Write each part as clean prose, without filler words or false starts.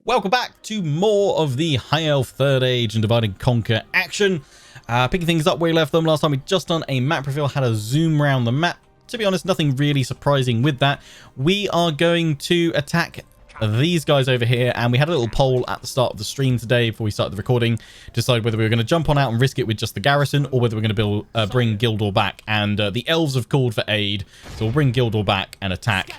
Welcome back to more of the High Elf Third Age and Divide and Conquer action. Picking things up where we left them last time. We just done a map reveal, had a zoom around the map. To be honest, nothing really surprising with that. We are going to attack these guys over here, and we had a little poll at the start of the stream today before we started the recording to decide whether we were going to jump on out and risk it with just the garrison or whether we're going to bring Gildor back. And the elves have called for aid, so we'll bring Gildor back and attack.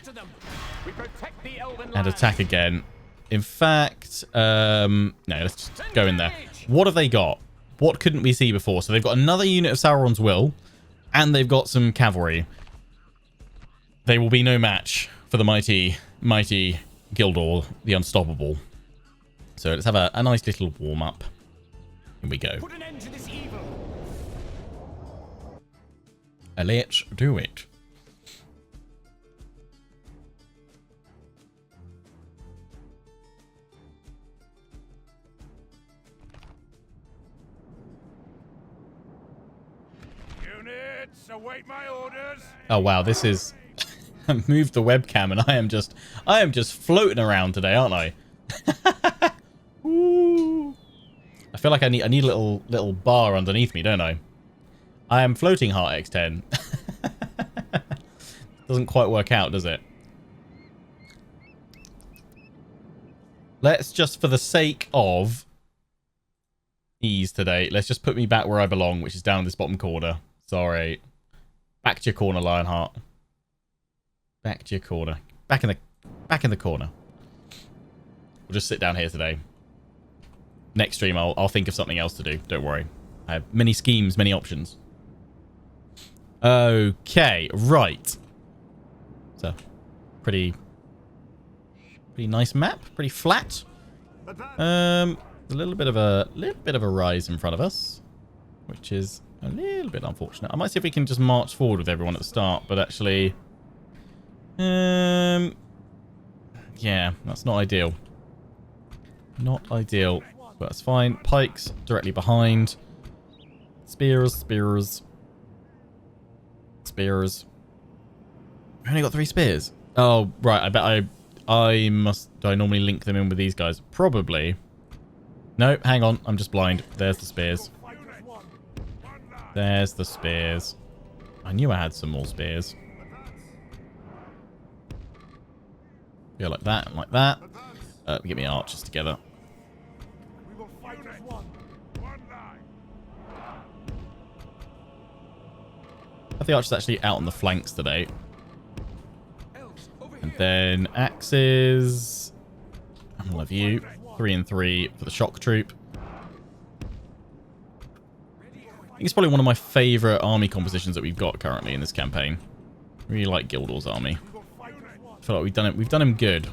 And attack again. In fact, no, let's just go in there. What have they got? What couldn't we see before? So they've got another unit of Sauron's Will, and they've got some cavalry. They will be no match for the mighty Gildor, the Unstoppable. So let's have a nice little warm-up. Here we go. Put an end to this evil. Let's do it. Await my orders. Oh wow, this is moved the webcam and I am just floating around today, aren't I? Ooh. I feel like I need a little bar underneath me, don't I? I am floating Heart X10. Doesn't quite work out, does it? Let's just, for the sake of ease today, let's just put me back where I belong, which is down this bottom corner. Sorry. Back to your corner, Lionheart. Back to your corner. Back in the corner. We'll just sit down here today. Next stream, I'll think of something else to do. Don't worry. I have many schemes, many options. Okay, right. So, pretty nice map. Pretty flat. A little bit of a rise in front of us, which is a little bit unfortunate. I might see if we can just march forward with everyone at the start, but actually, yeah, that's not ideal. Not ideal, but that's fine. Pikes directly behind. Spears. We only got 3 spears. Oh, right. I bet I must. Do I normally link them in with these guys? Probably. No, hang on. I'm just blind. There's the spears. There's the spears. I knew I had some more spears. Go like that and like that. Get me archers together. I have the archers actually out on the flanks today. And then axes. And we'll have you. 3 and 3 for the shock troop. I think it's probably one of my favourite army compositions that we've got currently in this campaign. Really like Gildor's army. I feel like we've done him good.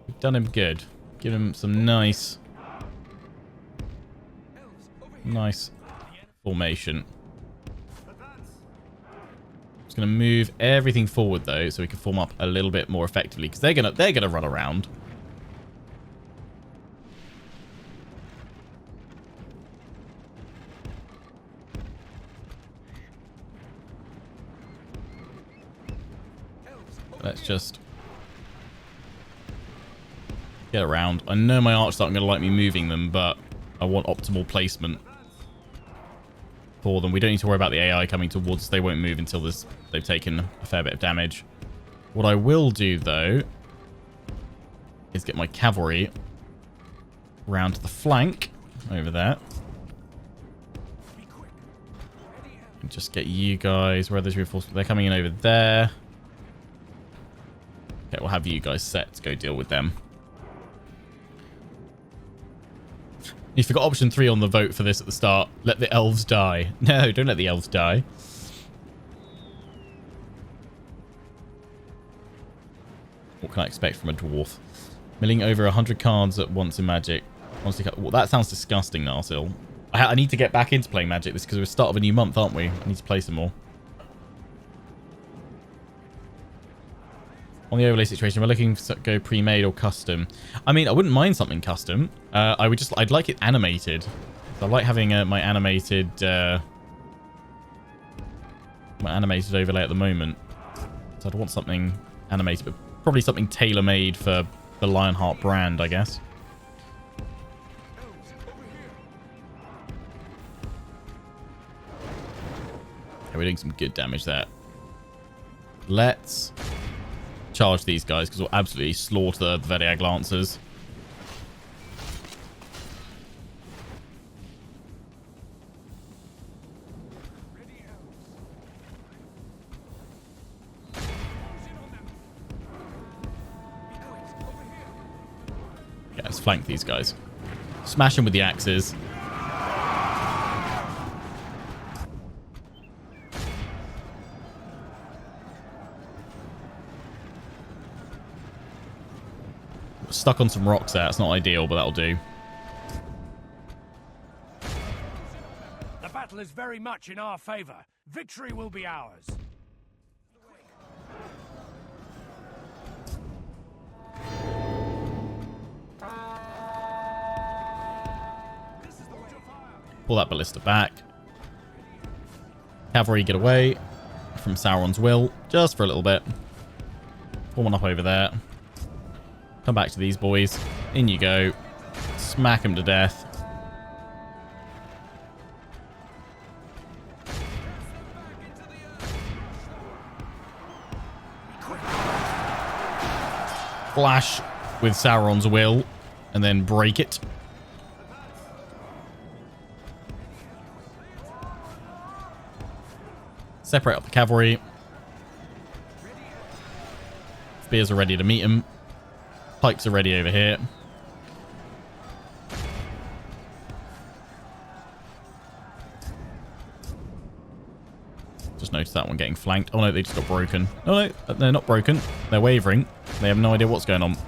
We've done him good. Give him some nice formation. Just gonna move everything forward though, so we can form up a little bit more effectively, because they're gonna run around. Let's just get around. I know my archers aren't going to like me moving them, but I want optimal placement for them. We don't need to worry about the AI coming towards us. They won't move until they've taken a fair bit of damage. What I will do, though, is get my cavalry round to the flank over there. And just get you guys. Where are those reinforcements? They're coming in over there. Okay, we'll have you guys set to go deal with them. You forgot option 3 on the vote for this at the start. Let the elves die. No, don't let the elves die. What can I expect from a dwarf? Milling over 100 cards at once in Magic. Honestly, well, that sounds disgusting, Narsil. I need to get back into playing Magic. This is because we're the start of a new month, aren't we? I need to play some more. On the overlay situation, we're looking to go pre-made or custom. I mean, I wouldn't mind something custom. I'd like it animated. So I like having my animated overlay at the moment. So I'd want something animated, but probably something tailor-made for the Lionheart brand, I guess. Okay, we're doing some good damage there. Let's charge these guys because we'll absolutely slaughter the Vediag Lancers. Yeah, let's flank these guys. Smash them with the axes. Stuck on some rocks there. It's not ideal, but that'll do. The battle is very much in our favor. Victory will be ours. Pull that ballista back. Cavalry, get away from Sauron's will, just for a little bit. Pull one up over there. Come back to these boys. In you go. Smack them to death. Flash with Sauron's will, and then break it. Separate up the cavalry. Spears are ready to meet him. Pikes are ready over here. Just noticed that one getting flanked. Oh no, they just got broken. Oh no, they're not broken. They're wavering. They have no idea what's going on.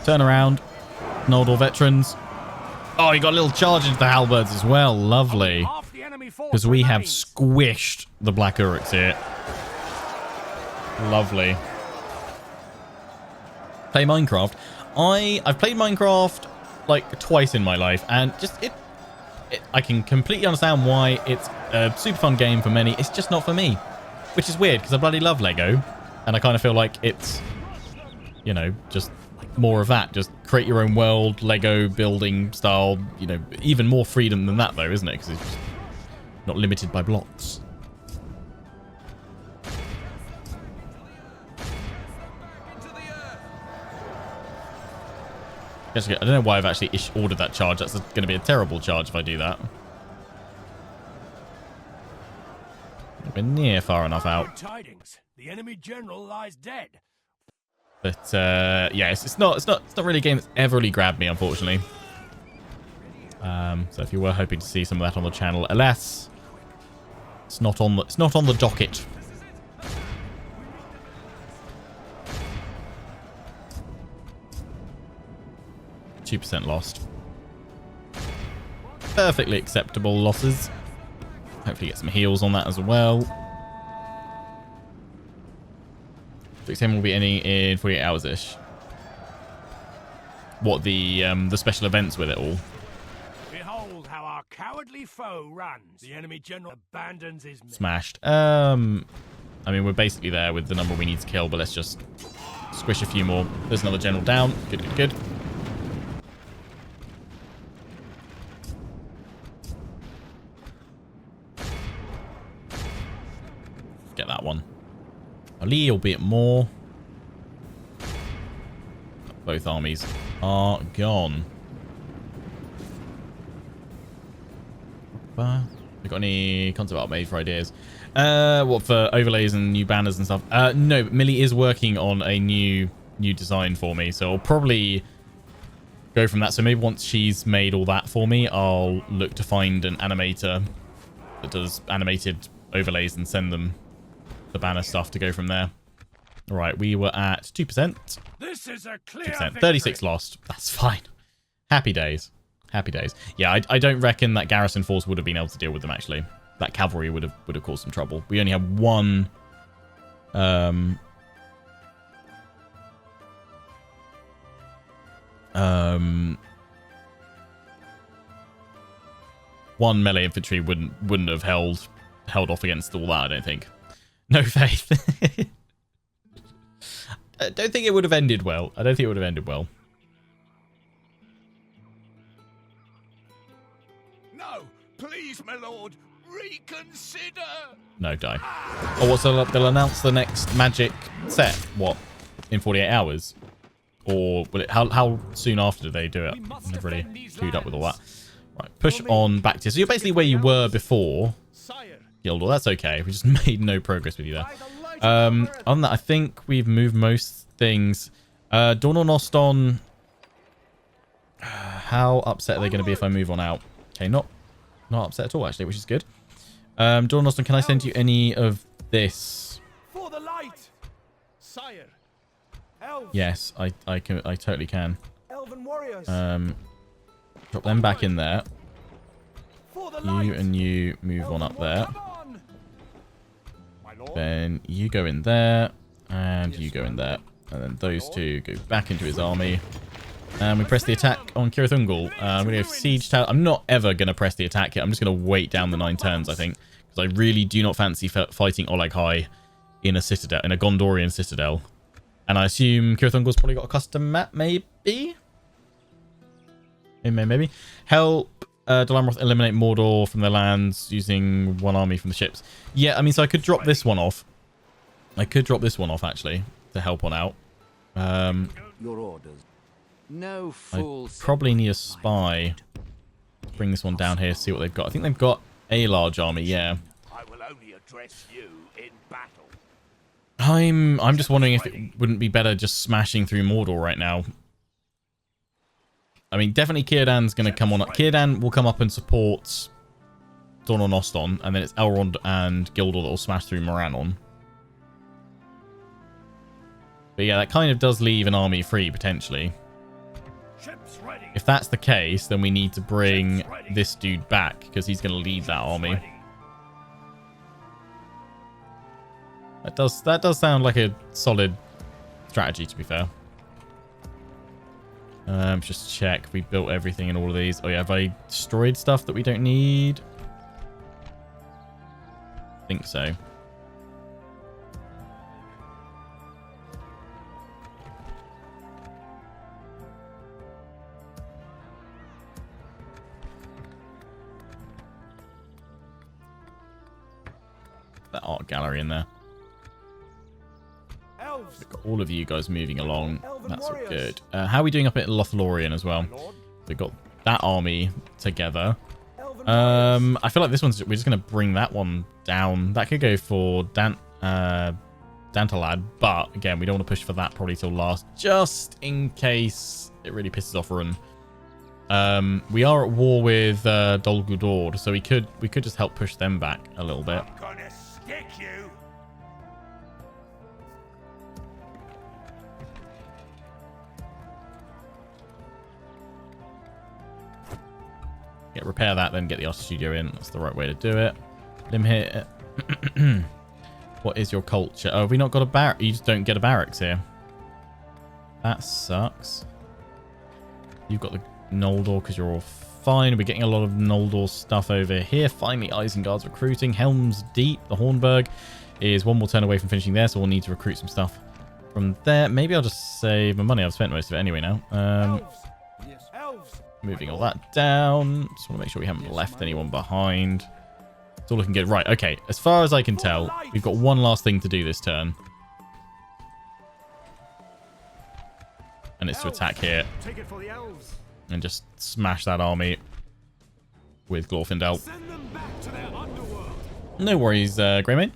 Turn around. Noldor veterans. Oh, you got a little charge into the halberds as well. Lovely. Because we have squished the Black Uruks here. Lovely. Play Minecraft. I've played Minecraft like twice in my life, and just I can completely understand why it's a super fun game for many. It's just not for me, which is weird because I bloody love Lego, and I kind of feel like it's, you know, just more of that. Just create your own world, Lego building style. You know, even more freedom than that though, isn't it? Because it's just not limited by blocks. I don't know why I've actually ordered that charge. That's going to be a terrible charge if I do that. We're near far enough out. Good tidings. The enemy general lies dead. But yeah, it's not really a game that's ever really grabbed me, unfortunately. So if you were hoping to see some of that on the channel, alas, it's not on the docket. 2% lost. Perfectly acceptable losses. Hopefully get some heals on that as well. Fix him will be ending in 48 hours-ish. What, the special events with it all? Behold how our cowardly foe runs. The enemy general abandons his men. Smashed. I mean, we're basically there with the number we need to kill, but let's just squish a few more. There's another general down. Good, good, good. Get that one. A little bit more. Both armies are gone. We got any concept art made for ideas? What, for overlays and new banners and stuff? No, but Millie is working on a new design for me, so I'll probably go from that. So maybe once she's made all that for me, I'll look to find an animator that does animated overlays and send them the banner stuff to go from there. All right, we were at 2%. This is a clear 2%. 36 lost. That's fine. Happy days. Happy days. Yeah, I don't reckon that garrison force would have been able to deal with them, actually. That cavalry would have caused some trouble. We only have one one melee infantry wouldn't have held off against all that, I don't think. No faith. I don't think it would have ended well. I don't think it would have ended well. No, please, my lord, Reconsider. No, die. Oh, what's they'll announce the next magic set? What? In 48 hours? Or will it? How soon after do they do it? I'm never really queued up with all that. Right, push on back to. So you're basically where you were before, Gildor. That's okay. We just made no progress with you there. On that, I think we've moved most things. Dawn or Noston. How upset are they going to be if I move on out? Okay, not upset at all actually, which is good. Dawn or Noston, can I send you any of this? For the light, sire. Elves. Yes, I totally can. Elven warriors. Drop them back in there. For the light. You and you move on up there. My lord. Then you go in there, and you go in there. And then those two go back into his army. And we press the attack on Kirithungul. We have Siege Tower. I'm not ever going to press the attack here. I'm just going to wait down the 9 turns, I think. Because I really do not fancy fighting Oleg High in a citadel, in a Gondorian citadel. And I assume Kirithungul's probably got a custom map, maybe? Maybe. Help Dalamroth eliminate Mordor from their lands using 1 army from the ships. Yeah, I mean, so I could drop this one off. I could drop this one off, actually, to help one out. Your orders. No fools. I probably need a spy. Let's bring this one down here, see what they've got. I think they've got a large army, yeah. I will only address you in battle. I'm just wondering if it wouldn't be better just smashing through Mordor right now. I mean, definitely Círdan's going to come on. Círdan will come up and support Dawn or Noston, and then it's Elrond and Gildor that will smash through Morannon. But yeah, that kind of does leave an army free, potentially. Ships ready. If that's the case, then we need to bring this dude back, because he's going to lead that army. That does sound like a solid strategy, to be fair. Just check. We built everything in all of these. Oh yeah, have I destroyed stuff that we don't need? I think so. That art gallery in there. Elves. We've got all of you guys moving along. That's all good. How are we doing up at Lothlorien as well? We've got that army together. I feel like this one's... We're just going to bring that one down. That could go for Dantalad, but again, we don't want to push for that probably till last, just in case it really pisses off Run. We are at war with Dol Guldur, so we could just help push them back a little bit. I'm gonna stick you. Yeah, repair that, then get the art studio in. That's the right way to do it. Lim here. What is your culture? Oh, have we not got a barrack? You just don't get a barracks here. That sucks. You've got the Noldor because you're all fine. We're getting a lot of Noldor stuff over here. Finally, Isengard's recruiting. Helm's Deep, the Hornburg, is 1 more turn away from finishing there, so we'll need to recruit some stuff from there. Maybe I'll just save my money. I've spent most of it anyway now. Elves. Yes. Elves. Moving all that down. Just want to make sure we haven't left anyone behind. It's all looking good. Right, okay. As far as I can tell, we've got one last thing to do this turn. And it's to attack here. Take it for the elves. And just smash that army with Glorfindel. Send them back to their underworld. No worries, Greymane.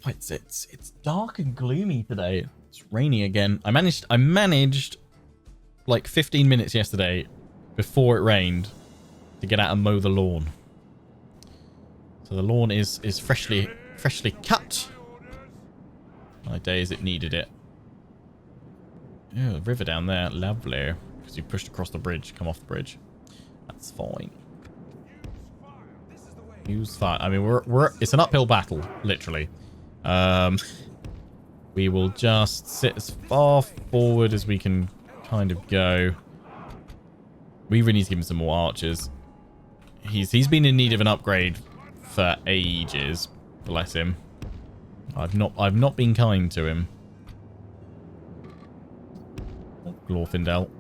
It's dark and gloomy today. It's rainy again. I managed like 15 minutes yesterday before it rained to get out and mow the lawn. So the lawn is freshly cut. My days it needed it. Yeah, the river down there, lovely. Because you pushed across the bridge, come off the bridge. That's fine. Use fire. I mean, it's an uphill battle, literally. We will just sit as far forward as we can kind of go. We really need to give him some more archers. He's been in need of an upgrade for ages. Bless him. I've not been kind to him. Glorfindel.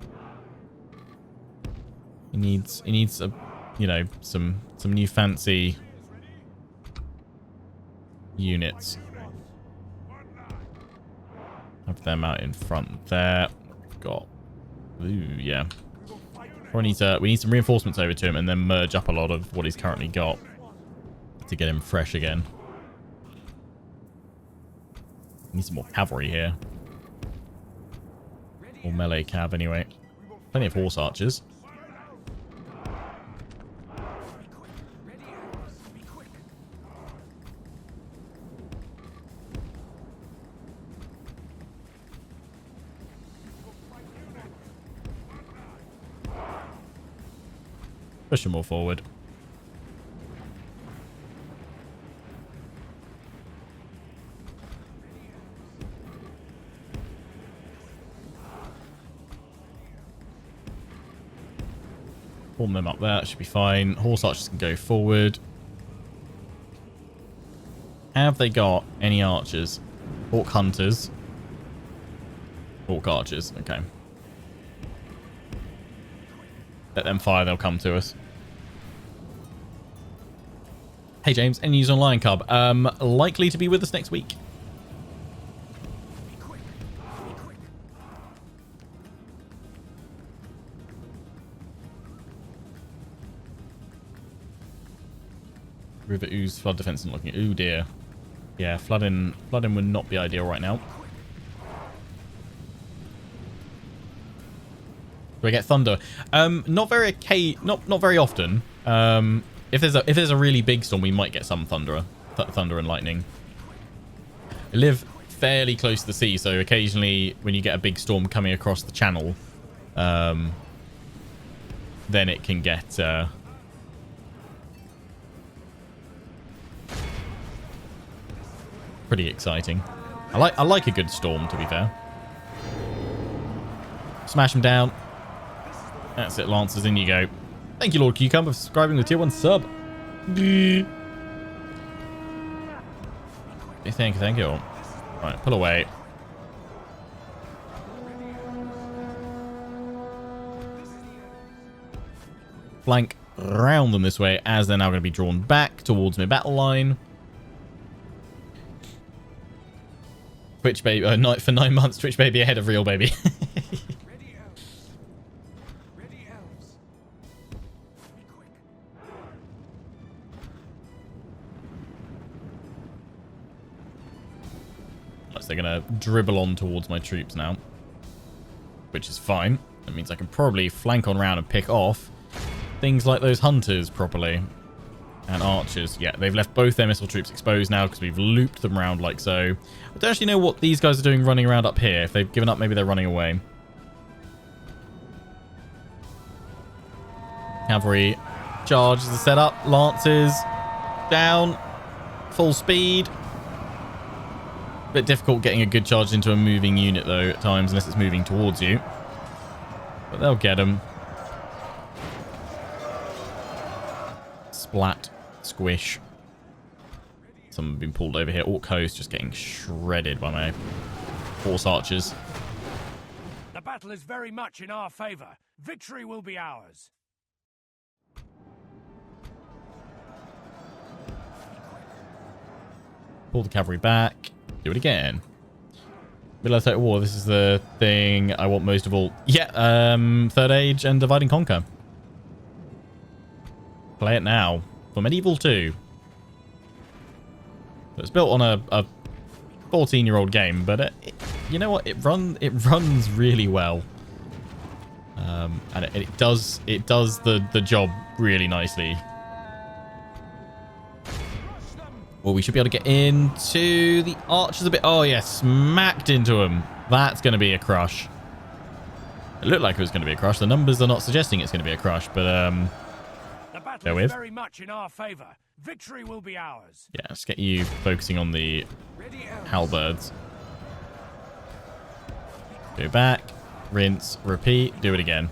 He needs a you know, some new fancy units. Have them out in front there. We've got, ooh, yeah. We need some reinforcements over to him and then merge up a lot of what he's currently got to get him fresh again. Need some more cavalry here. Or melee cav anyway. Plenty of horse archers. Push them more forward. Form them up there. That should be fine. Horse archers can go forward. Have they got any archers? Orc hunters. Orc archers. Okay. Let them fire. They'll come to us. Hey, James. Any news on Lion Cub? Likely to be with us next week. River ooze, flood defense not looking. Ooh dear. Yeah, flooding would not be ideal right now. Do I get thunder? Not very often. If there's a really big storm, we might get some thunder and lightning. I live fairly close to the sea, so occasionally when you get a big storm coming across the channel, then it can get pretty exciting. I like a good storm, to be fair. Smash them down. That's it, Lancers. In you go. Thank you, Lord Cucumber, for subscribing with tier 1 sub. Thank you. Right, pull away. Flank round them this way, as they're now going to be drawn back towards my battle line. Twitch baby, night for 9 months. Twitch baby ahead of real baby. Ready, Elves. Ready, Elves. Be quick. So they're going to dribble on towards my troops now, which is fine. That means I can probably flank on round and pick off things like those hunters properly. And archers. Yeah, they've left both their missile troops exposed now because we've looped them around like so. I don't actually know what these guys are doing running around up here. If they've given up, maybe they're running away. Cavalry charges are set up. Lancers down. Full speed. Bit difficult getting a good charge into a moving unit though at times, unless it's moving towards you. But they'll get them. Splat. Squish. Some have been pulled over here. Orc host just getting shredded by my horse archers. The battle is very much in our favor. Victory will be ours. Pull the cavalry back. Do it again. Middle of Total War. This is the thing I want most of all. Yeah, Third Age and Divide and Conquer. Play it now. For Medieval 2. It's built on a 14-year-old game, but you know what? It runs really well, and it does the job really nicely. Well, we should be able to get into the archers a bit. Oh yeah, smacked into them. That's going to be a crush. It looked like it was going to be a crush. The numbers are not suggesting it's going to be a crush, but The battle is very much in our favor. Victory will be ours. yeah, let's get you focusing on the halberds. Go back, rinse, repeat, do it again.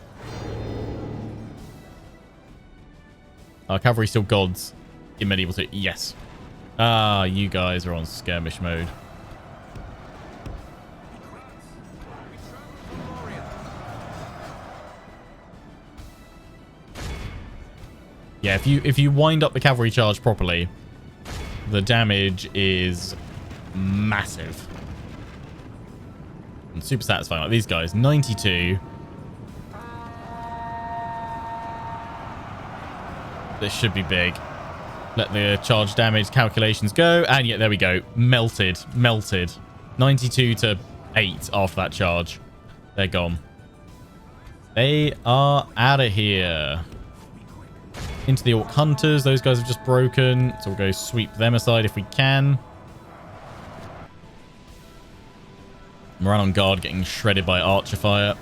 Our cavalry still gods in Medieval 2. Yes. Ah, you guys are on skirmish mode. Yeah, if you wind up the cavalry charge properly, the damage is massive. And super satisfying. Like these guys, 92. This should be big. Let the charge damage calculations go. And yeah, there we go. Melted. 92 to 8 after that charge. They're gone. They are out of here. Into the Orc Hunters. Those guys have just broken. So we'll go sweep them aside if we can. Moran on guard getting shredded by archer fire.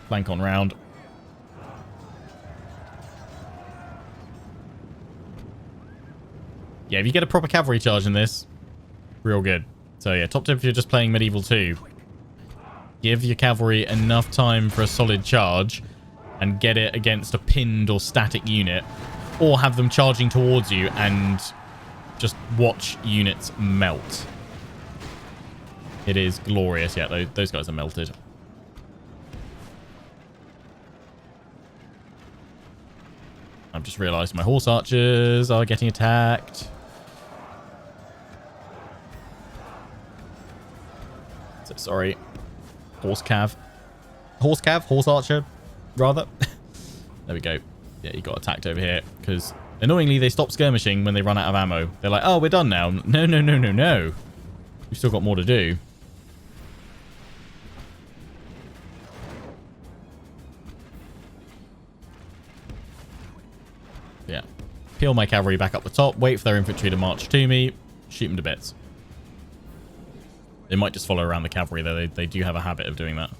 Flank on round. Yeah, if you get a proper cavalry charge in this, real good. So yeah, top tip if you're just playing Medieval 2. Give your cavalry enough time for a solid charge and get it against a pinned or static unit. Or have them charging towards you and just watch units melt. It is glorious. Yeah, those guys are melted. I've just realised my horse archers are getting attacked. So sorry. Horse cav. Horse archer, rather. There we go. Yeah, he got attacked over here because annoyingly they stop skirmishing when they run out of ammo. They're like, oh, we're done now. No. We've still got more to do. Yeah. Peel my cavalry back up the top. Wait for their infantry to march to me. Shoot them to bits. They might just follow around the cavalry, though. They do have a habit of doing that.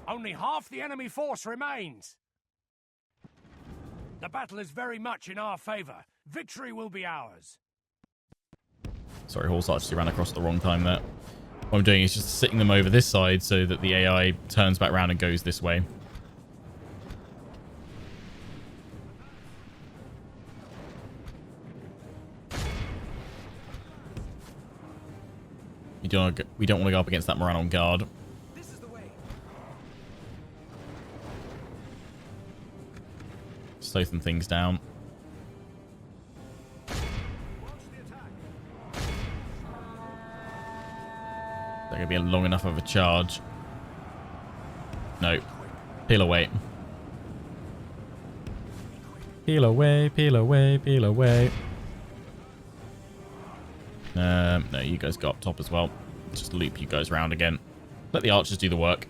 Only half the enemy force remains. The battle is very much in our favor. Victory will be ours. Sorry, horse archers ran across at the wrong time there. What I'm doing is just sitting them over this side so that the AI turns back around and goes this way. We don't want to go up against that Moran on guard. This is the way. Slow some things down. They're going to be long enough of a charge. No. Peel away. Peel away, peel away, peel away. No, you guys go up top as well. Just loop you guys around again. Let the archers do the work.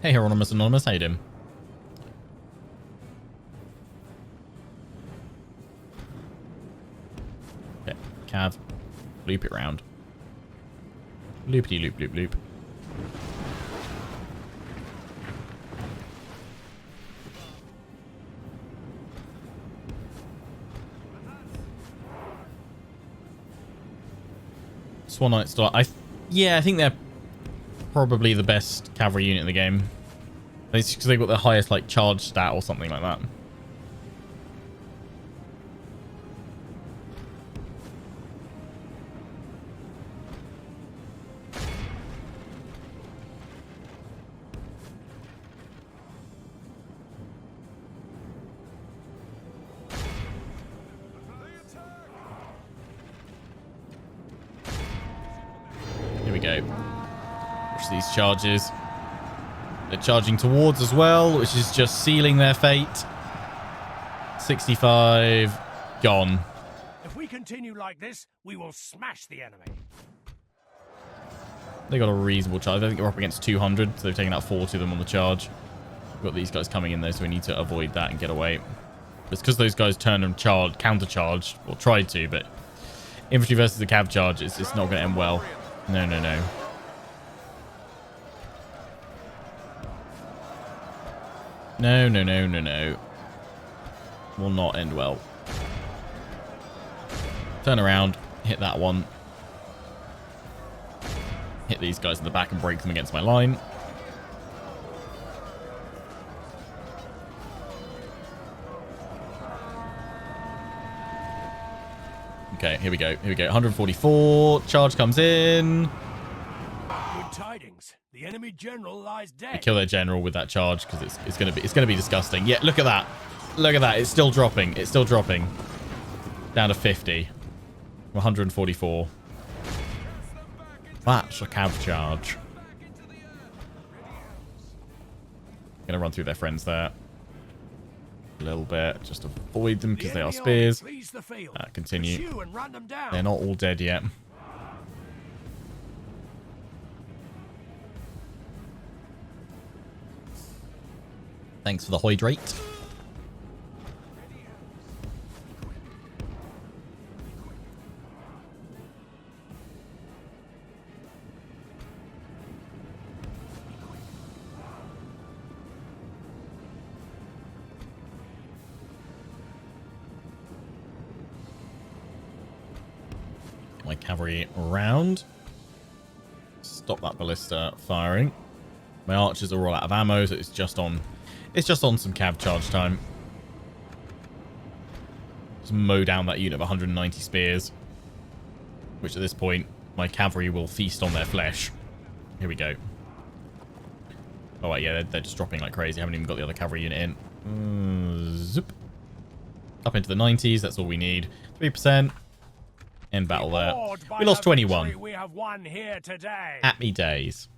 Hey, Hieronymus Anonymous, how you doing? Okay, cav. Loop it round. Loopity loop, loop, loop. Swan Knights start. Yeah, I think they're probably the best cavalry unit in the game. It's because they've got the highest like charge stat or something like that. Here we go. Watch these charges. They're charging towards as well, which is just sealing their fate. 65 gone. If we continue like this, we will smash the enemy. They got a reasonable charge. I think they're up against 200, so they've taken out 40 of them on the charge. We've got these guys coming in there, so we need to avoid that and get away. It's because those guys turned and counter-charged, or tried to, but infantry versus the cav charge, it's not going to end well. No. No. Will not end well. Turn around, hit that one. Hit these guys in the back and break them against my line. Okay, here we go. Here we go. 144. Charge comes in. Good tidings. The enemy general lies dead. Kill their general with that charge because it's gonna be disgusting. Yeah, look at that. Look at that. It's still dropping. It's still dropping. Down to 50. 144. That's a cav charge. Gonna run through their friends there. A little bit. Just avoid them because they are spears. Continue. They're not all dead yet. Thanks for the hydrate. Get my cavalry around. Stop that ballista firing. My archers are all out of ammo, so it's just on some cav charge time. Just mow down that unit of 190 spears, which at this point my cavalry will feast on their flesh. Here we go. Oh wait, yeah, they're just dropping like crazy. I haven't even got the other cavalry unit in. Zip. Up into the 90s. That's all we need. 3%. End battle there. We lost 21. We have won here today. Happy days.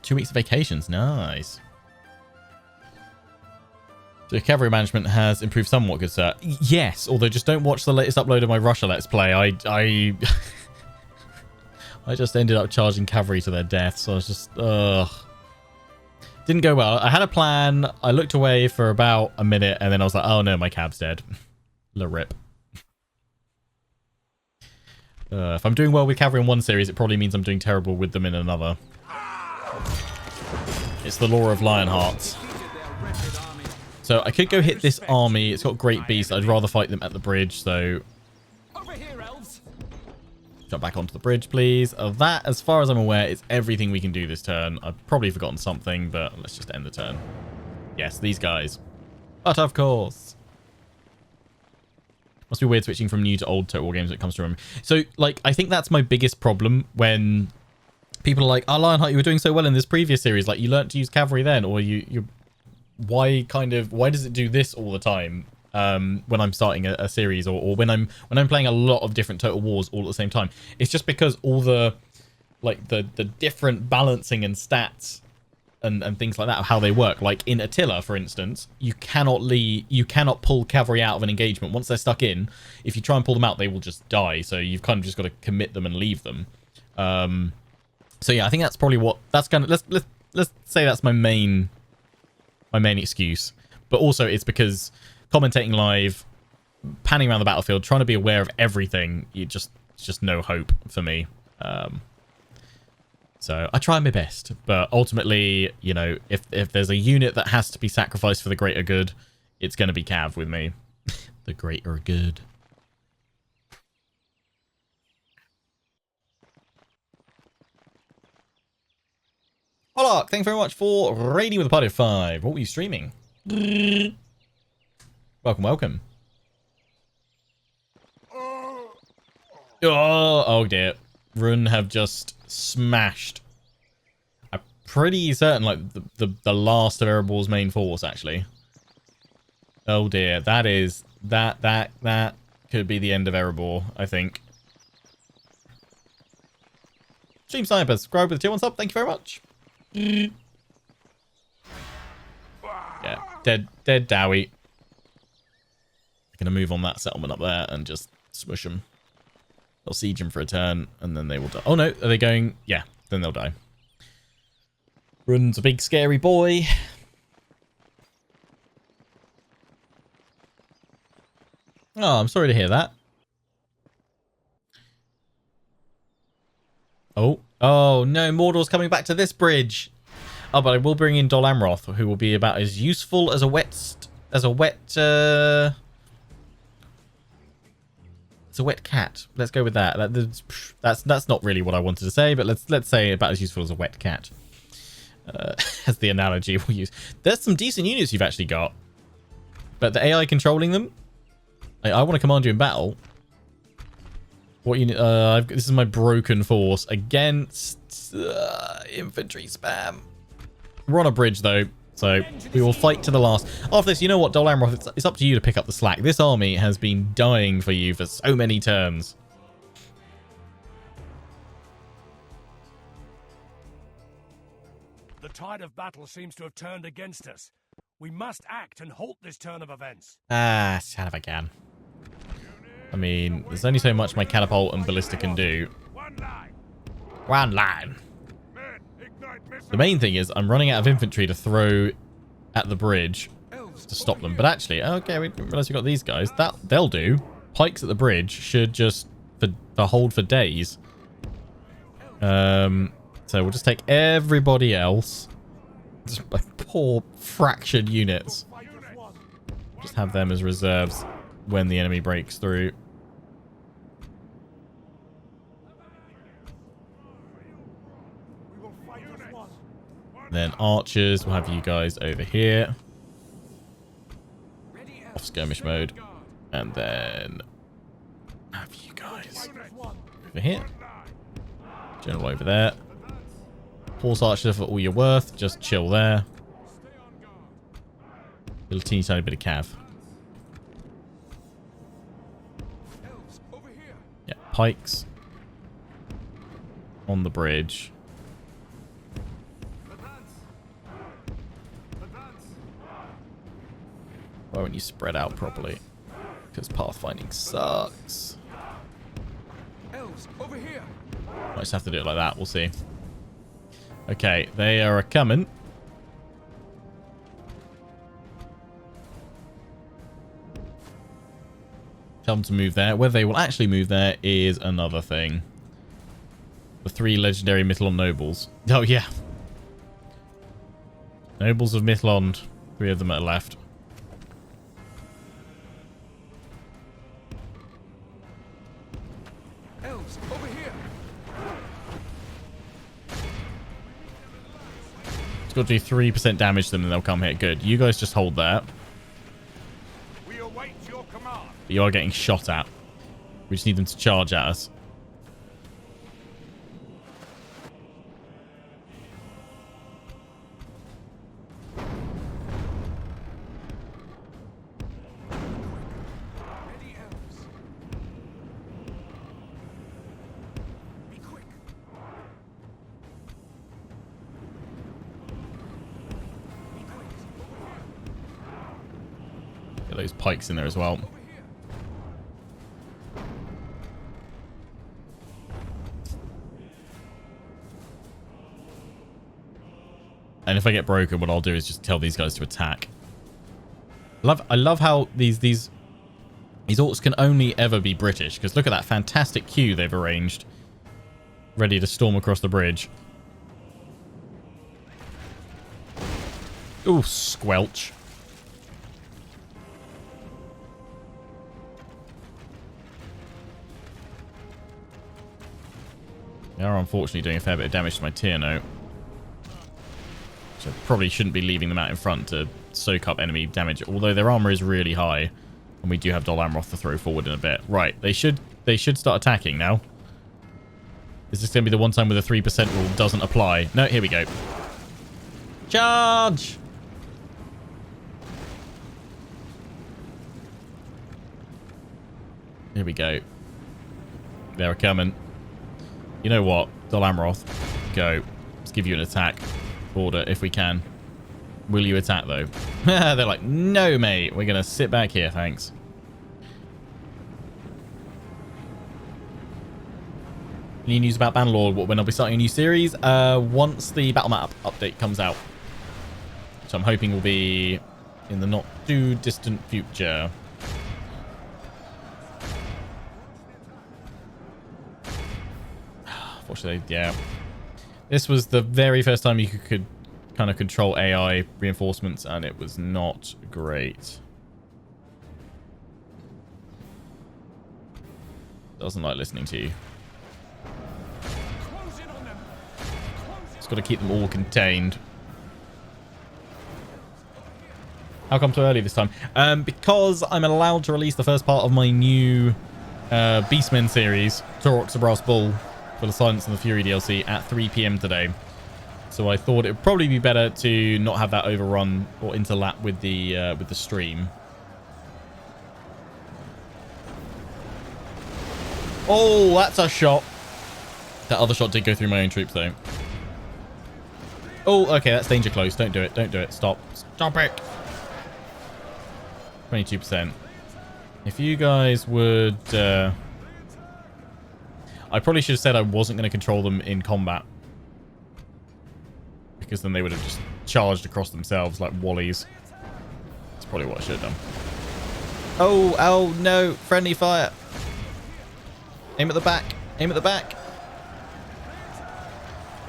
2 weeks of vacations. Nice. So cavalry management has improved somewhat, good sir. Yes, although just don't watch the latest upload of my Russia Let's Play. I just ended up charging cavalry to their death, so I was just... Didn't go well. I had a plan. I looked away for about a minute, and then I was like, oh no, my cav's dead. La rip. If I'm doing well with cavalry in one series, it probably means I'm doing terrible with them in another. It's the law of Lionhearts. So I could go hit this army. It's got great beasts. I'd rather fight them at the bridge, so... Over here, Elves. Jump back onto the bridge, please. That, as far as I'm aware, is everything we can do this turn. I've probably forgotten something, but let's just end the turn. Yes, these guys. But of course. Must be weird switching from new to old Total War games when it comes to them. So, like, I think that's my biggest problem when people are like, oh, Lionheart, you were doing so well in this previous series. Like, you learnt to use cavalry then, or you why does it do this all the time when I'm starting a series, or when I'm playing a lot of different Total Wars all at the same time? It's just because all the different balancing and stats and things like that of how they work. Like in Attila, for instance, you cannot pull cavalry out of an engagement once they're stuck in. If you try and pull them out, they will just die. So you've kind of just got to commit them and leave them. So yeah, I think that's probably let's say that's my main excuse. But also it's because commentating live, panning around the battlefield, trying to be aware of everything, it's just no hope for me. So I try my best, but ultimately, you know, if there's a unit that has to be sacrificed for the greater good, it's going to be Cav with me. The greater good. Hola, thanks very much for raiding with a party of 5. What were you streaming? Welcome. Oh dear. Run have just smashed. I'm pretty certain, like, the last of Erebor's main force, actually. Oh dear. That could be the end of Erebor, I think. Stream Sniper, subscribe with a tier 1 sub. Thank you very much. Yeah, dead Dowie. Gonna move on that settlement up there and just smush them. They'll siege them for a turn, and then they will die. Oh no, are they going? Yeah, then they'll die. Run's a big scary boy. Oh, I'm sorry to hear that. Oh no, Mordor's coming back to this bridge. Oh, but I will bring in Dol Amroth, who will be about as useful as a wet cat. Let's go with that. That's not really what I wanted to say, but let's say about as useful as a wet cat. As the analogy we'll use. There's some decent units you've actually got, but the AI controlling them. I want to command you in battle. What unit? This is my broken force against infantry spam. We're on a bridge though, so we will fight to the last. After this, you know what, Dol Amroth, it's up to you to pick up the slack. This army has been dying for you for so many turns. The tide of battle seems to have turned against us. We must act and halt this turn of events. Ah, son of a gun. I mean, there's only so much my catapult and ballista can do. One line. The main thing is I'm running out of infantry to throw at the bridge to stop them. But actually, okay, we didn't realize we got these guys. They'll do. Pikes at the bridge should just hold for days. So we'll just take everybody else. Just my poor fractured units. Just have them as reserves when the enemy breaks through. Then archers, we'll have you guys over here. Off skirmish mode. And then have you guys over here. General over there. Horse archers for all you're worth. Just chill there. Little teeny tiny bit of cav. Yeah, pikes. On the bridge. Why won't you spread out properly? Because pathfinding sucks. Elves, over here. Might just have to do it like that. We'll see. Okay, they are coming. Tell them to move there. Whether they will actually move there is another thing. The 3 legendary Mithlond nobles. Oh, yeah. Nobles of Mithlond. 3 of them are left. Elves, over here. It's got to do 3% damage to them and they'll come here. Good. You guys just hold there. We await your command. But you are getting shot at. We just need them to charge at us. Ready, elves. Be quick. Be quick. Get those pikes in there as well. Over here. And if I get broken, what I'll do is just tell these guys to attack. I love how these orcs can only ever be British, because look at that fantastic queue they've arranged, ready to storm across the bridge. Ooh, squelch. They are unfortunately doing a fair bit of damage to my tier note. So probably shouldn't be leaving them out in front to soak up enemy damage, although their armor is really high. And we do have Dol Amroth to throw forward in a bit. Right, they should start attacking now. Is this going to be the one time where the 3% rule doesn't apply? No, here we go. Charge! Here we go. They're coming. You know what? Dol Amroth, go. Let's give you an attack order if we can. Will you attack though? They're like, no mate, we're gonna sit back here, thanks. Any news about Bannerlord? When I'll be starting a new series? Once the battle map update comes out, which I'm hoping will be in the not too distant future. Unfortunately, yeah. This was the very first time you could kind of control AI reinforcements, and it was not great. Doesn't like listening to you. Just got to keep them all contained. How come so early this time? Because I'm allowed to release the first part of my new Beastmen series, Torok the Brass Bull for the Silence and the Fury DLC at 3 p.m. today. So I thought it would probably be better to not have that overrun or interlap with the stream. Oh, that's a shot. That other shot did go through my own troops, though. Oh, okay, that's danger close. Don't do it. Don't do it. Stop. Stop it. 22%. If you guys would... I probably should have said I wasn't going to control them in combat. Because then they would have just charged across themselves like wallies. That's probably what I should have done. Oh, oh, no. Friendly fire. Aim at the back. Aim at the back.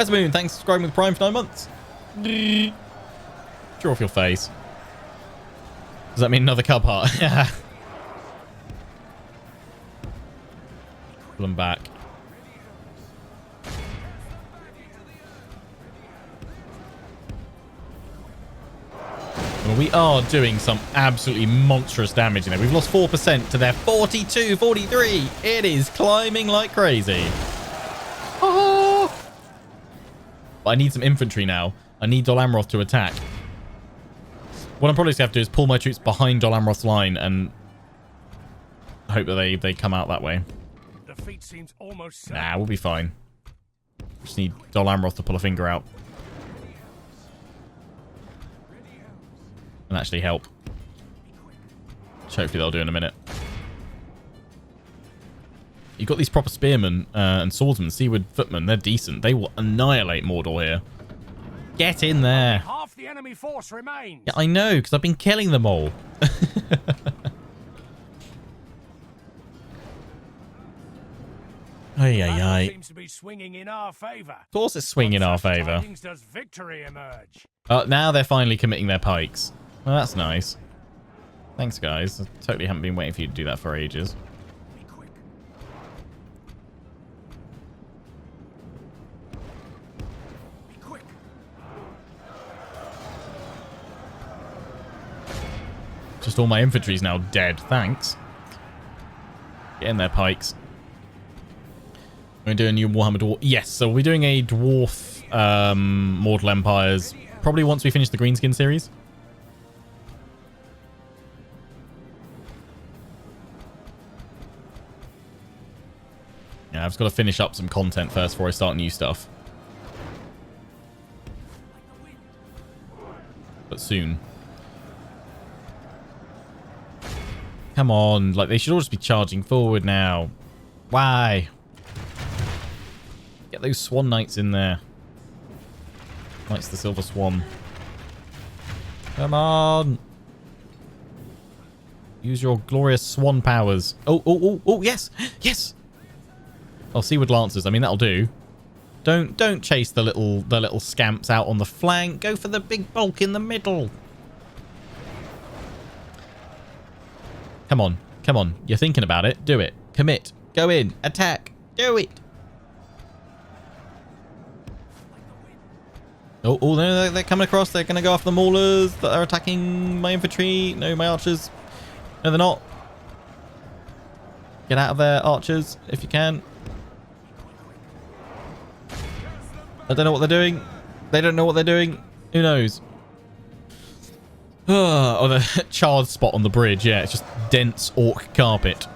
Moon, thanks for subscribing with Prime for 9 months. Draw off your face. Does that mean another cub heart? Yeah. Pull them back. Well, we are doing some absolutely monstrous damage in there. We've lost 4% to their 42, 43. It is climbing like crazy. Oh. But I need some infantry now. I need Dol Amroth to attack. What I'm probably going to have to do is pull my troops behind Dol Amroth's line and hope that they come out that way. Defeat seems almost certain. Nah, we'll be fine. Just need Dol Amroth to pull a finger out. And actually help. Which hopefully they'll do in a minute. You've got these proper spearmen and swordsmen, seaward footmen. They're decent. They will annihilate Mordor here. Get in there. Half the enemy force remains. Yeah, I know, because I've been killing them all. Ay, ay, ay. Seems to be swinging in our favor. Of course it's swinging in our favour. Does victory emerge? Now they're finally committing their pikes. Well, that's nice. Thanks, guys. I totally haven't been waiting for you to do that for ages. Be quick. Be quick. Just all my infantry's now dead. Thanks. Get in there, pikes. We're doing a new Warhammer Dwarf. Yes, so we're doing a Dwarf Mortal Empires probably once we finish the Greenskin series. Yeah, I've just got to finish up some content first before I start new stuff. But soon. Come on, like they should all just be charging forward now. Why? Get those Swan Knights in there. Knights the Silver Swan. Come on. Use your glorious Swan powers. Oh, oh, oh, oh, yes. Yes. Oh, Seaward Lancers. I mean, that'll do. Don't chase the little scamps out on the flank. Go for the big bulk in the middle. Come on. Come on. You're thinking about it. Do it. Commit. Go in. Attack. Do it. Oh, oh, no, they're coming across. They're going to go after the maulers that are attacking my infantry. No, my archers. No, they're not. Get out of there, archers, if you can. I don't know what they're doing. They don't know what they're doing. Who knows? Oh, the charred spot on the bridge. Yeah, it's just dense orc carpet.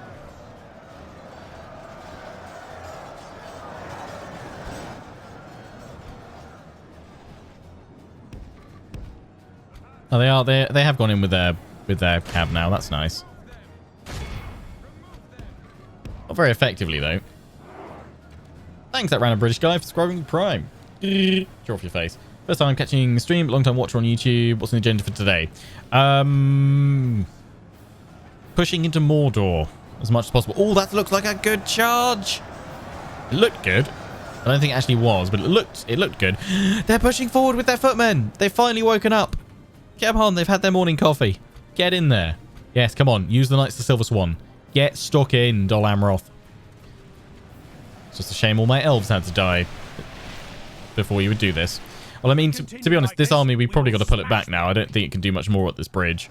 Oh, they are. They have gone in with their cab now. That's nice. Not very effectively though. Thanks, that random British guy, for subscribing to Prime. Draw off your face. First time catching the stream, long time watcher on YouTube. What's the agenda for today? Pushing into Mordor as much as possible. Oh, that looks like a good charge. It looked good. I don't think it actually was, but it looked good. They're pushing forward with their footmen. They've finally woken up. Come on, they've had their morning coffee. Get in there. Yes, come on. Use the Knights of the Silver Swan. Get stuck in, Dol Amroth. It's just a shame all my elves had to die before you would do this. Well, I mean, to be honest, this army, we've probably got to pull it back now. I don't think it can do much more at this bridge.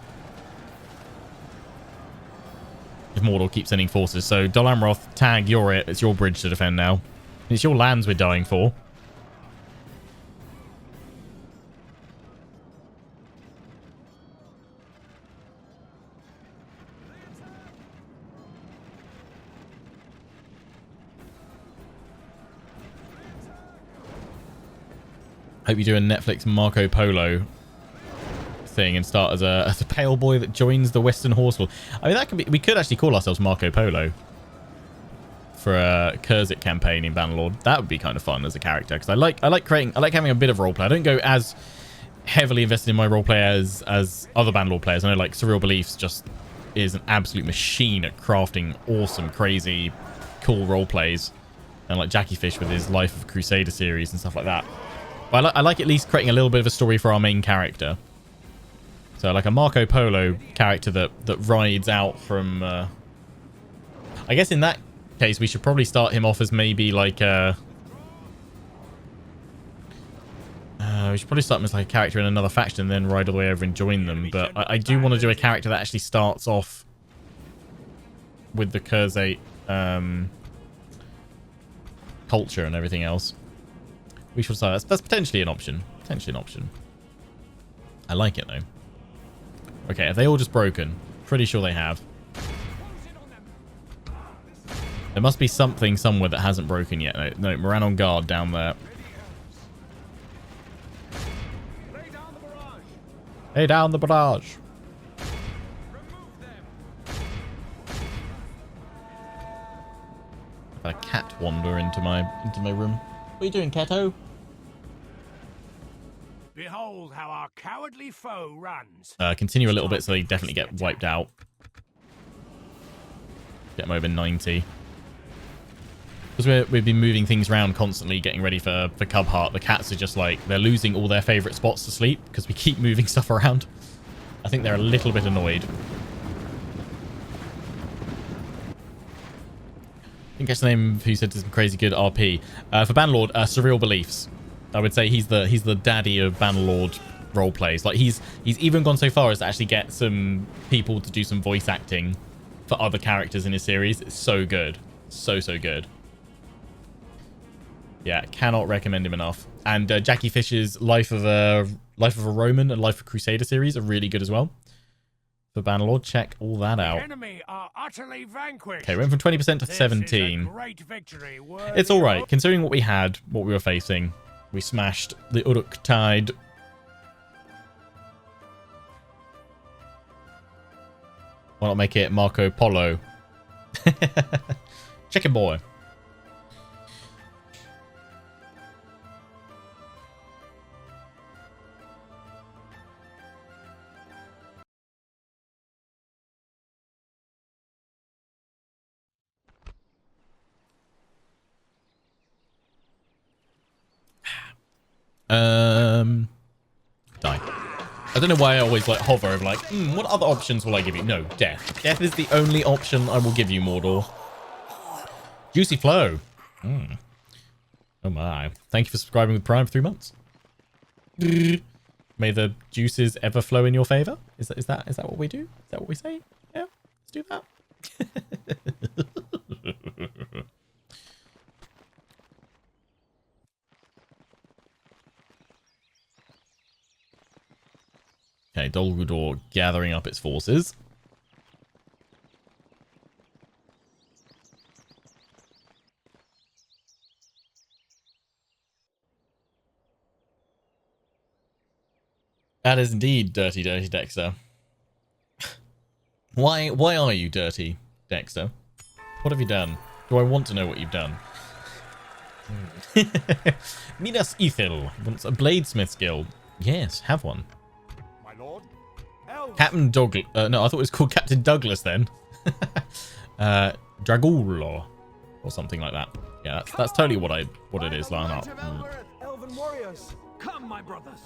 if Mordor keeps sending forces. So Dol Amroth, tag, you're it. It's your bridge to defend now. It's your lands we're dying for. Hope you do a Netflix Marco Polo thing and start as a pale boy that joins the Western Horseful. I mean, that could be. We could actually call ourselves Marco Polo for a Kurzik campaign in Bannerlord. That would be kind of fun as a character because I like having a bit of roleplay. I don't go as heavily invested in my roleplay as other Bannerlord players. I know like Surreal Beliefs just is an absolute machine at crafting awesome, crazy, cool roleplays, and like Jackie Fish with his Life of Crusader series and stuff like that. But I like at least creating a little bit of a story for our main character. So like a Marco Polo character that rides out from... I guess in that case, we should probably start him off as maybe like we should probably start him as like a character in another faction and then ride all the way over and join them. But I do want to do a character that actually starts off with the Kurzite culture and everything else. We shall say that's potentially an option. Potentially an option. I like it though. Okay, have they all just broken? Pretty sure they have. There must be something somewhere that hasn't broken yet. No, Moran on guard down there. Lay down the barrage. I've had a cat wander into my room. What are you doing, Cato? Behold how our cowardly foe runs. Continue a little bit so they definitely get wiped out. Get them over 90. Because we've been moving things around constantly, getting ready for Cub Heart. The cats are just like, they're losing all their favourite spots to sleep because we keep moving stuff around. I think they're a little bit annoyed. I think that's the name of who said some crazy good RP. For Bannerlord, Surreal Beliefs. I would say he's the daddy of Bannerlord roleplays. Like he's even gone so far as to actually get some people to do some voice acting for other characters in his series. It's so good. So good. Yeah, cannot recommend him enough. And Jackie Fish's Life of a Roman and Life of Crusader series are really good as well. For Bannerlord, check all that out. Enemy are utterly vanquished. Okay, we went from 20% to 17. Great victory, It's all right, considering what we had, what we were facing. We smashed the Uruk Tide. Why not make it Marco Polo? Chicken boy. Die. I don't know why I always like hover over like, what other options will I give you? No, death. Death is the only option I will give you, Mordor. Juicy Flow. Oh my. Thank you for subscribing with Prime for 3 months. May the juices ever flow in your favor. Is that what we do? Is that what we say? Yeah, let's do that. Okay, Dol Guldur gathering up its forces. That is indeed dirty Dexter. Why are you dirty, Dexter? What have you done? Do I want to know what you've done? Midas Ethel wants a bladesmith skill. Yes, have one. Captain Douglas. No, I thought it was called Captain Douglas then. Dragul or something like that. Yeah, that's totally what it is, Lionheart. Elven warriors, come, my brothers.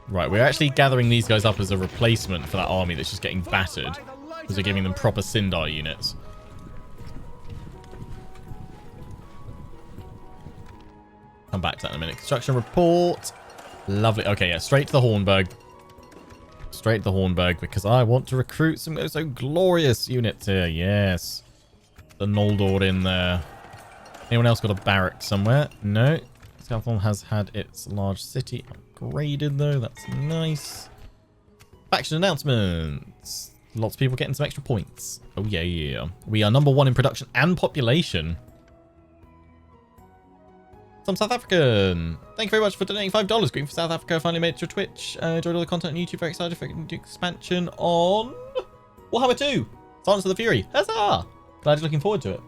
Right, we're actually gathering these guys up as a replacement for that army that's just getting battered because we're giving them proper Sindar units. Come back to that in a minute. Construction report. Lovely. Okay, yeah, straight to the Hornburg. straight to Hornburg because I want to recruit some so glorious units here. Yes. The Noldor in there. Anyone else got a barrack somewhere? No. Southall has had its large city upgraded though. That's nice. Faction announcements. Lots of people getting some extra points. Oh yeah, yeah. We are number 1 in production and population. Some South African. Thank you very much for donating $5. Green for South Africa. Finally made it to Twitch. Enjoyed all the content on YouTube. Very excited for the expansion on Warhammer 2. Silence of the Fury. Huzzah! Glad you're looking forward to it.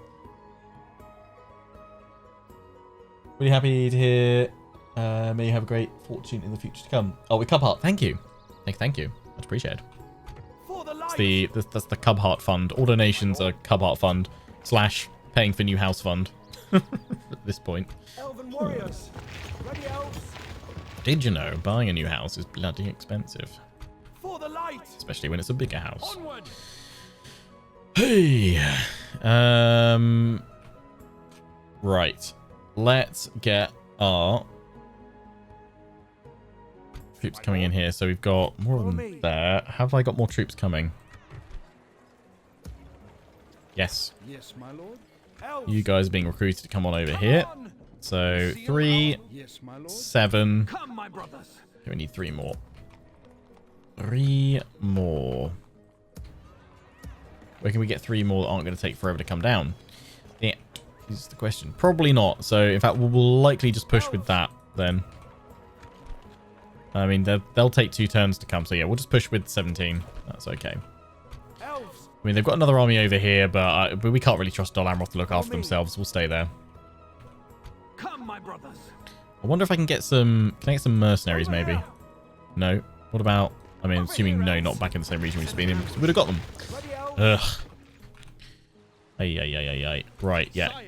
Really happy to hear. May you have a great fortune in the future to come. Oh, with Cub Heart. Thank you. Thank you. Much appreciated. That's the Cub Heart Fund. All donations are Cub Heart Fund / paying for new house fund. At this point. Elven warriors. Ready, elves. Did you know buying a new house is bloody expensive? For the light. Especially when it's a bigger house. Onward. Hey. Right. Let's get our troops coming in here. So we've got more of them there. Have I got more troops coming? Yes. Yes, my lord. You guys are being recruited to come on over here. So 3, 7. Come, my brothers. We need 3 more. 3 more. Where can we get 3 more that aren't going to take forever to come down? Yeah, is the question. Probably not. So in fact, we'll likely just push with that then. I mean, they'll take 2 turns to come. So yeah, we'll just push with 17. That's okay. I mean, they've got another army over here, but we can't really trust Dol Amroth to look after themselves. We'll stay there. Come, my brothers. I wonder if I can get some... Can I get some mercenaries, maybe? No. What about... I mean, assuming no, not back in the same region we've just been in, because we would have got them. Ugh. Ay. Right, yeah.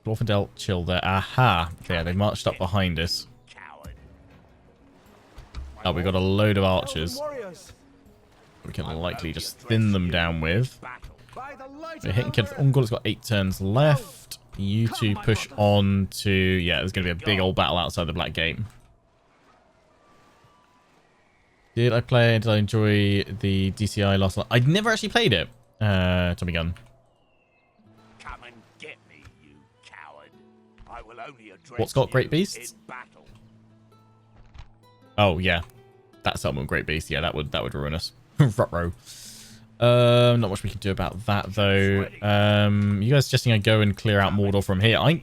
Glorfindel, chill there. Aha. Yeah, they marched up behind us. Oh, we got a load of archers. We can likely just thin them down with. We're hitting kids. Ungol's got 8 turns left. You two push on to... Yeah, there's going to be a big old battle outside the Black Gate. Did I enjoy the DCI last night? I'd never actually played it. Tommy Gun. Come and get me, you coward. I will only address What's got Great Beasts? Oh, yeah. That settlement Great Beast. Yeah, that would ruin us. Ruh-roh. Not much we can do about that, though. You guys suggesting I go and clear out Mordor from here? I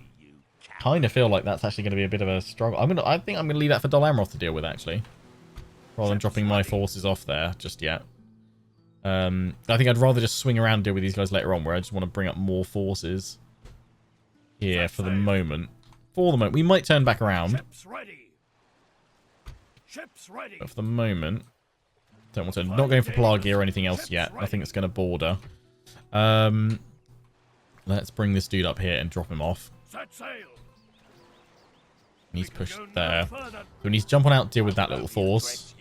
kind of feel like that's actually going to be a bit of a struggle. I think I'm going to leave that for Dol Amroth to deal with, actually. Rather than dropping my forces off there just yet. I think I'd rather just swing around and deal with these guys later on, where I just want to bring up more forces here for the moment. We might turn back around. But for the moment, don't want to. Not going for Pelagia or anything else yet. Nothing that's going to border. Let's bring this dude up here and drop him off. He's pushed there. So we need to jump on out, deal with that little force.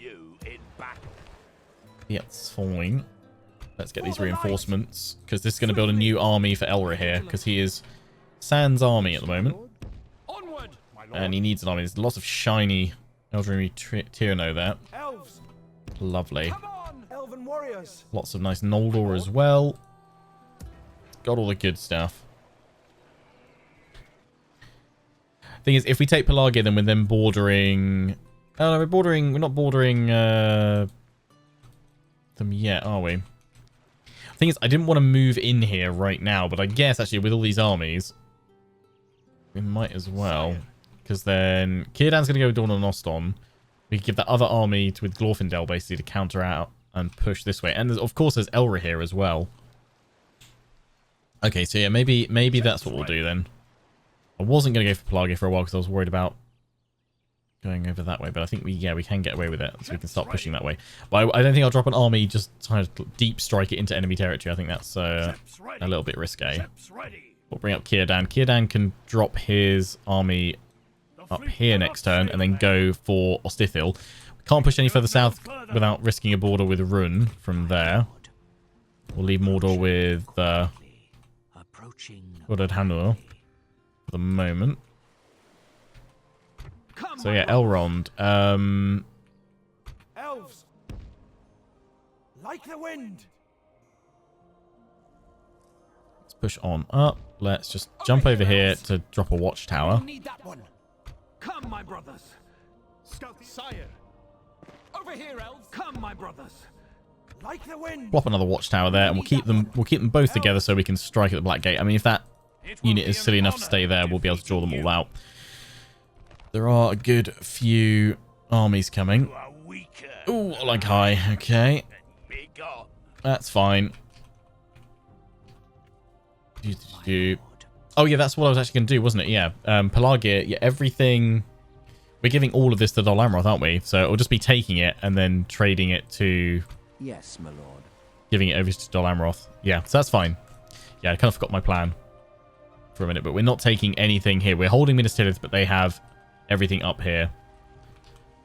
Yeah, it's fine. Let's get these reinforcements, because this is going to build a new army for Elra here, because he is Sans army at the moment. And he needs an army. There's lots of shiny Eldritch Tyrno there. Lovely. Lots of nice Noldor as well. Got all the good stuff. Thing is, if we take Pelagia, then we're then bordering... Oh, no, we're not bordering them yet, are we? Thing is, I didn't want to move in here right now, but I guess, actually, with all these armies, we might as well. Because then Círdan's going to go Dawn and Oston. We could give that other army with Glorfindel, basically, to counter out and push this way. And, of course, there's Elra here as well. Okay, so yeah, maybe that's what we'll do then. I wasn't going to go for Pelagia for a while because I was worried about going over that way, but I think we can get away with it, so we can start pushing that way. But I don't think I'll drop an army just trying to deep strike it into enemy territory. I think that's a little bit risque. We'll bring up Círdan. Círdan can drop his army up here next turn and then go for Ostithil. We can't push any further south without risking a border with Run from there. We'll leave Mordor with Hanur for the moment. So yeah, Elrond. Like the wind. Let's push on up. Let's just jump over here to drop a watchtower. We'll need that one. Come, my brothers. Scout sire. Over here, elves. Come, my brothers. Like the wind. Plop another watchtower there, and we'll keep them both together so we can strike at the Black Gate. I mean, if that unit is silly enough to stay there, we'll be able to draw them all out. There are a good few armies coming. Ooh, like high. Okay. That's fine. Oh, yeah, that's what I was actually going to do, wasn't it? Yeah. Pelagia, yeah, everything... We're giving all of this to Dol Amroth, aren't we? So it'll just be taking it and then trading it to... Yes, my lord. Giving it over to Dol Amroth. Yeah, so that's fine. Yeah, I kind of forgot my plan for a minute, but we're not taking anything here. We're holding Minas Tirith, but they have everything up here.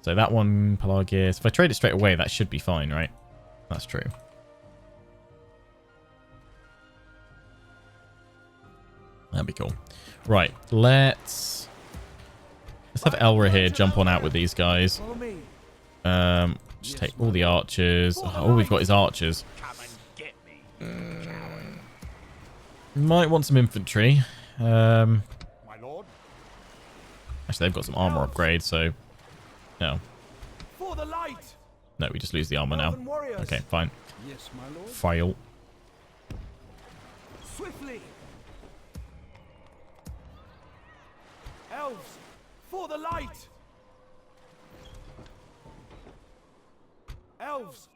So that one, Pelagius. If I trade it straight away, that should be fine, right? That's true. That'd be cool. Right, let's have Elra here jump on out with these guys. Just take all the archers. Oh, all we've got is archers. Might want some infantry. Actually, they've got some armor upgrades, so no. For the light. No, we just lose the armor now. Okay, fine. Yes, my lord. File. Swiftly. Elves, for the light. Elves.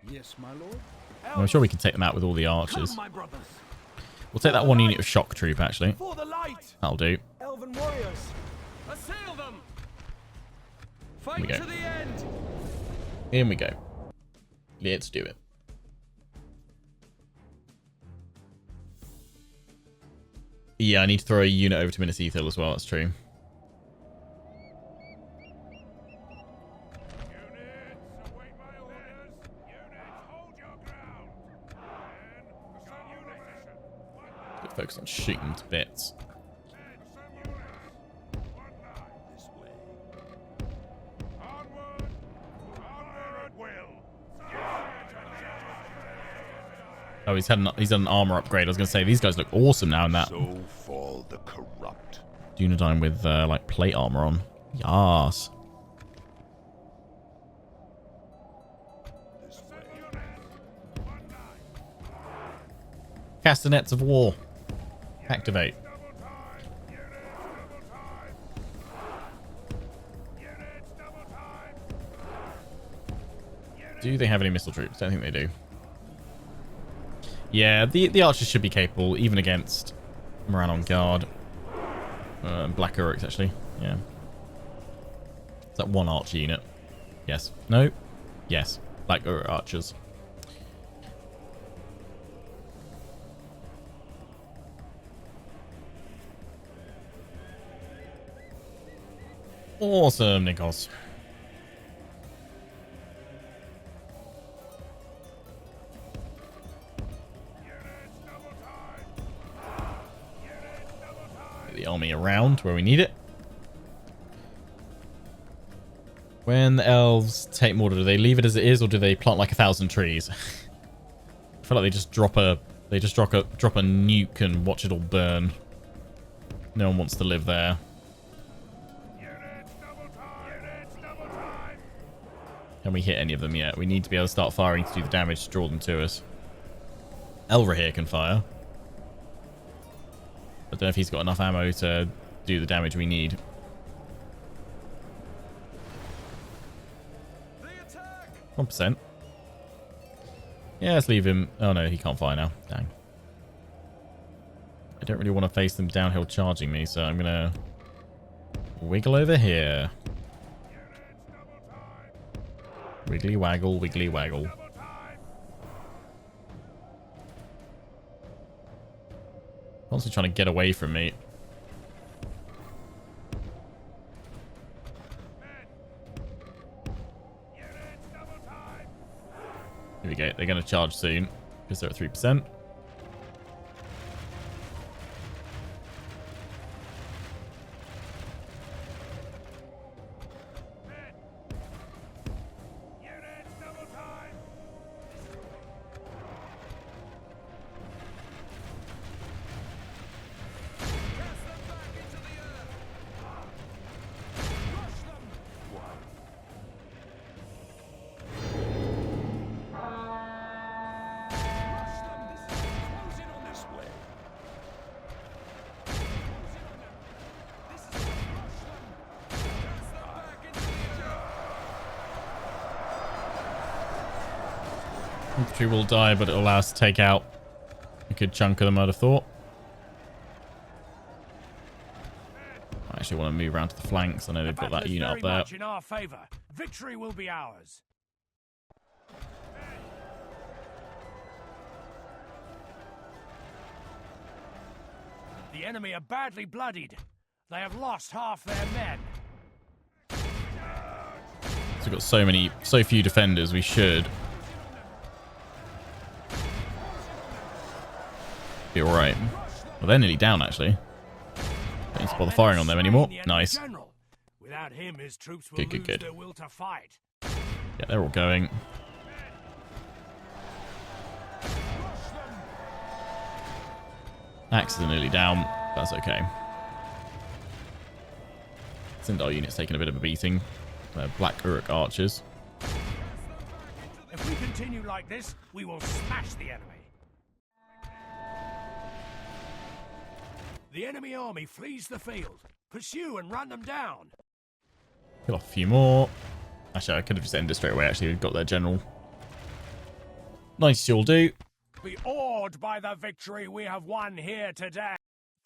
Yes, my lord. I'm sure we can take them out with all the archers. Come, my brothers. We'll take that one unit of shock troop, actually. For the light. That'll do. Elven warriors. Assail them. Here we Fight go. to the end. In we go. Let's do it. Yeah, I need to throw a unit over to Minas Ithil as well, that's true. Good focus on shooting them to bits. Oh, he's had an armor upgrade. I was going to say, these guys look awesome now in that. So fall the corrupt. Dunedain with, like, plate armor on. Yas. Castanets of War. Activate. Do they have any missile troops? Don't think they do. Yeah, the archers should be capable, even against Moran on guard. Black Uruks, actually. Yeah. Is that one archer unit? Yes. No? Yes. Black Uruk archers. Awesome, Nikos. The army around where we need it. When the elves take mortar, do they leave it as it is, or do they plant like 1,000 trees? I feel like they just drop a nuke and watch it all burn. No one wants to live there. Can we hit any of them yet? We need to be able to start firing to do the damage to draw them to us. Elra here can fire. I don't know if he's got enough ammo to do the damage we need. The attack. 1%. Yeah, let's leave him. Oh no, he can't fire now. Dang. I don't really want to face them downhill charging me, so I'm going to wiggle over here. Wiggly waggle, wiggly waggle. Constantly trying to get away from me. Here we go. They're going to charge soon because they're at 3%. Infantry will die, but it'll allow us to take out a good chunk of them, I'd have thought. I actually want to move around to the flanks. I know they've got that unit up there. In our favor. Victory will be ours. The enemy are badly bloodied. They have lost half their men. So we've got so few defenders, we should be alright. Well, they're nearly down, actually. Don't need to bother firing on them anymore. Nice. Without him, his troops will lose their will to fight. Yeah, they're all going. Axes are nearly down. That's okay. Sindar unit's taking a bit of a beating. Black Uruk archers. If we continue like this, we will smash the enemy. The enemy army flees the field. Pursue and run them down. Kill off a few more. Actually, I could have just ended straight away. Actually, we've got their general. 92 will do. Be awed by the victory we have won here today.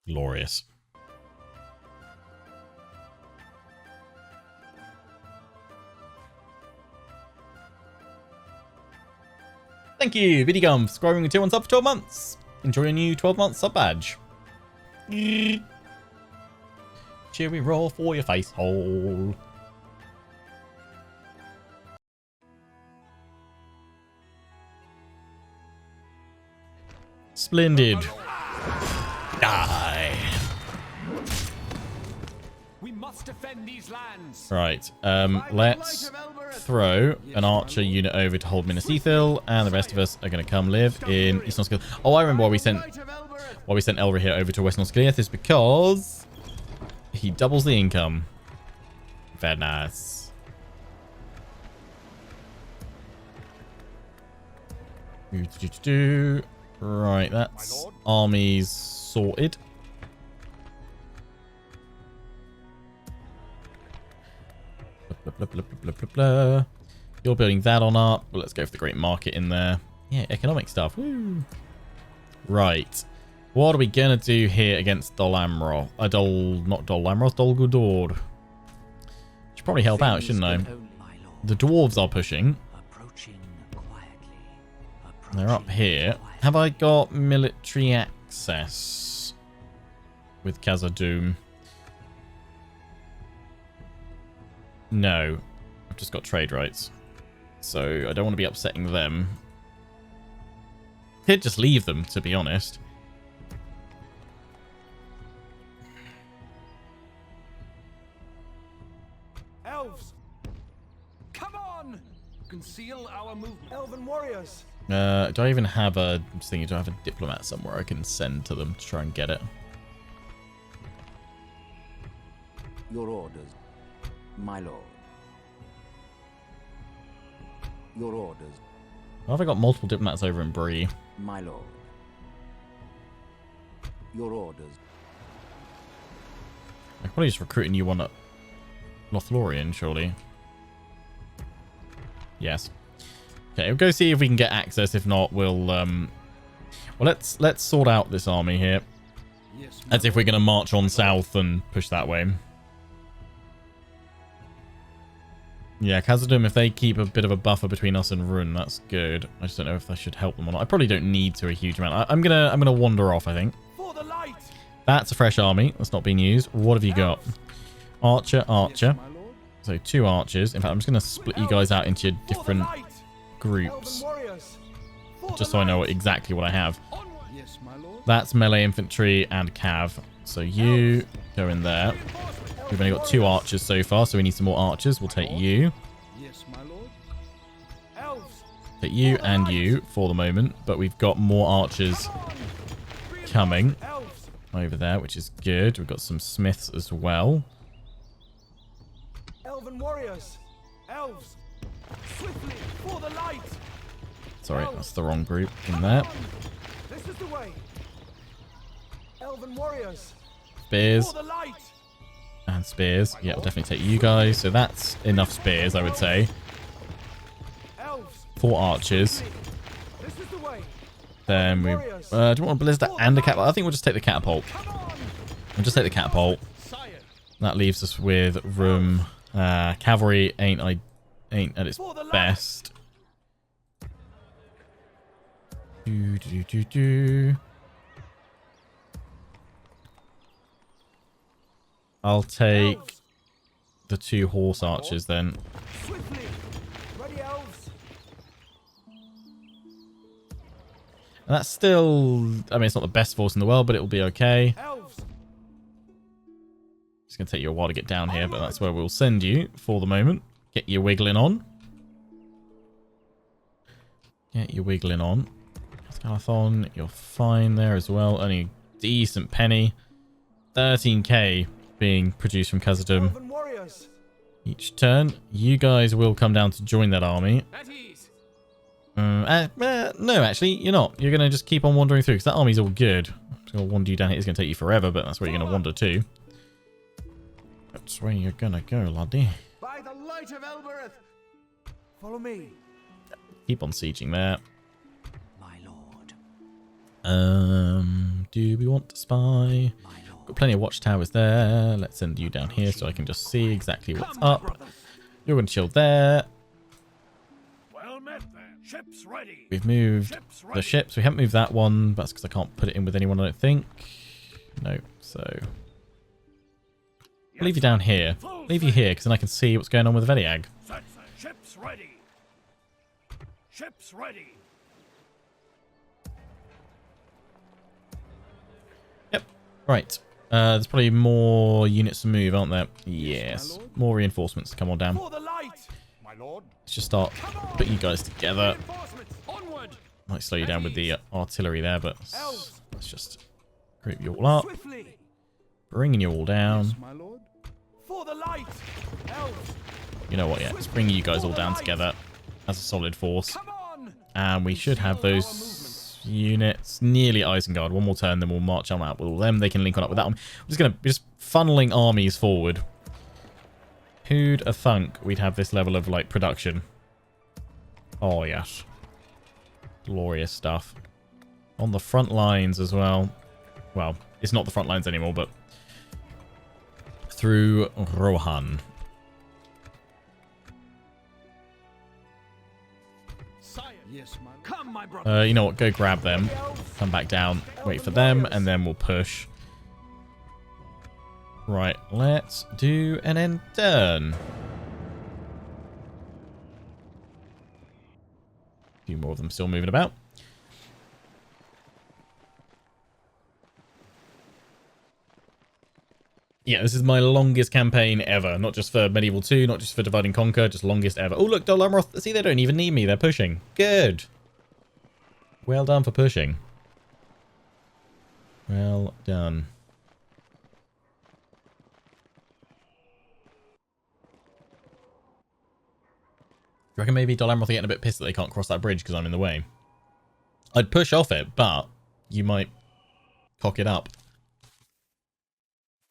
Glorious. Thank you, Biddy subscribing with 2 1 sub for 12 months. Enjoy your new 12-month sub badge. Cheery roll for your face hole. Splendid. Die. We must defend these lands. Right. Let's throw an archer unit over to hold Minas Ithil, and the rest of us are going to come live in Eastern Osgiliath. Oh, I remember why we sent Elra here over to Western Osgiliath is because he doubles the income. Very nice. Right, that's armies sorted. Blah, blah, blah, blah, blah. You're building that on up. Well, let's go for the Great Market in there. Yeah, economic stuff. Woo. Right. What are we going to do here against Dol Amroth? Not Dol Amroth, Dol Guldur. Should probably help out, shouldn't I? The dwarves are pushing. They're up here. Have I got military access with Khazad-dûm? No. I've just got trade rights. So I don't want to be upsetting them. Could just leave them, to be honest. Elves! Come on! Conceal our movement. Elven warriors! Do I even have a... I'm just thinking, do I have a diplomat somewhere I can send to them to try and get it? Your orders, my lord. Your orders, Have I got multiple diplomats over in Bree? my lord. Your orders. I could probably just recruit a new one at Lothlorien, surely. Yes. Okay, we'll go see if we can get access. If not, we'll well, let's sort out this army here. Yes, As if we're going to march on south and push that way. Yeah, Khazad-dûm, if they keep a bit of a buffer between us and Run, that's good. I just don't know if I should help them or not. I probably don't need to a huge amount. I'm gonna wander off, I think. for the light! That's a fresh army. That's not being used. What have you got? Archer, archer. Yes, my lord. So 2 archers. In fact, I'm just going to split you guys out into your different groups. Just so I know exactly what I have. Yes, my lord. That's melee infantry and cav. So you go in there. We've only got 2 archers so far, so we need some more archers. We'll take you. Yes, my lord. Elves! Take you and you for the moment. But we've got more archers coming Elves! over there, which is good. We've got some smiths as well. Elven warriors! Elves! Swiftly, for the light! Sorry, that's the wrong group in there. This is the way! Elven warriors! Spears. For the light! And spears. Yeah, we'll definitely take you guys. So that's enough spears, I would say. Elves! 4 archers. Then we... do you want a ballista and a catapult? I think we'll just take the catapult. We'll just take the catapult. That leaves us with room. Cavalry ain't at its best. I'll take the 2 horse archers then. Swiftly. Ready, elves. And that's still... I mean, it's not the best force in the world, but it'll be okay. Elves. It's going to take you a while to get down here, but that's where we'll send you for the moment. Get your wiggling on. Get your wiggling on. Osgiliath, you're fine there as well. Only a decent penny. 13k being produced from Khazad-dûm Elven warriors. each turn. You guys will come down to join that army. At ease. No, actually, you're not. You're going to just keep on wandering through because that army's all good. It's going to wander you down here. It's going to take you forever, but that's where you're going to wander to. That's where you're going to go, laddie. By the light of Elbereth. Follow me. Keep on sieging there. My lord. Do we want to spy? Got plenty of watchtowers there. Let's send you down here so I can just see exactly what's up. You're going to chill there. Well met then. Ships ready. We've moved the ships. We haven't moved that one. That's because I can't put it in with anyone, I don't think. No, so... I'll leave you down here. Leave you here because then I can see what's going on with the Veliag. Ships ready. Ships ready. Yep. Right. There's probably more units to move, aren't there? Yes. More reinforcements to come on down. For the light. My lord. Let's just start putting you guys together. Reinforcements. Onward. Might slow you down with the artillery there, but Elves. let's just group you all up. Swiftly. Bringing you all down. My lord. For the light. Elves. You know what, yeah. Let's bring you guys all down together as a solid force. Come on. And we should have those units nearly Isengard. One more turn, then we'll march on out with all them. They can link on up with that one. I'm just going to be funneling armies forward. Who'd have thunk we'd have this level of, like, production? Oh, yes. Glorious stuff. On the front lines as well. Well, it's not the front lines anymore, but through Rohan. Yes, my lord. Come, my brother. You know what? Go grab them. Come back down. Wait for them, and then we'll push. Right, let's do an end turn. A few more of them still moving about. Yeah, this is my longest campaign ever. Not just for Medieval 2, not just for Divide and Conquer, just longest ever. Oh, look, Gildor Marches. See, they don't even need me. They're pushing. Good. Well done for pushing. Well done. Do you reckon maybe Gildor Marches are getting a bit pissed that they can't cross that bridge because I'm in the way? I'd push off it, but you might cock it up.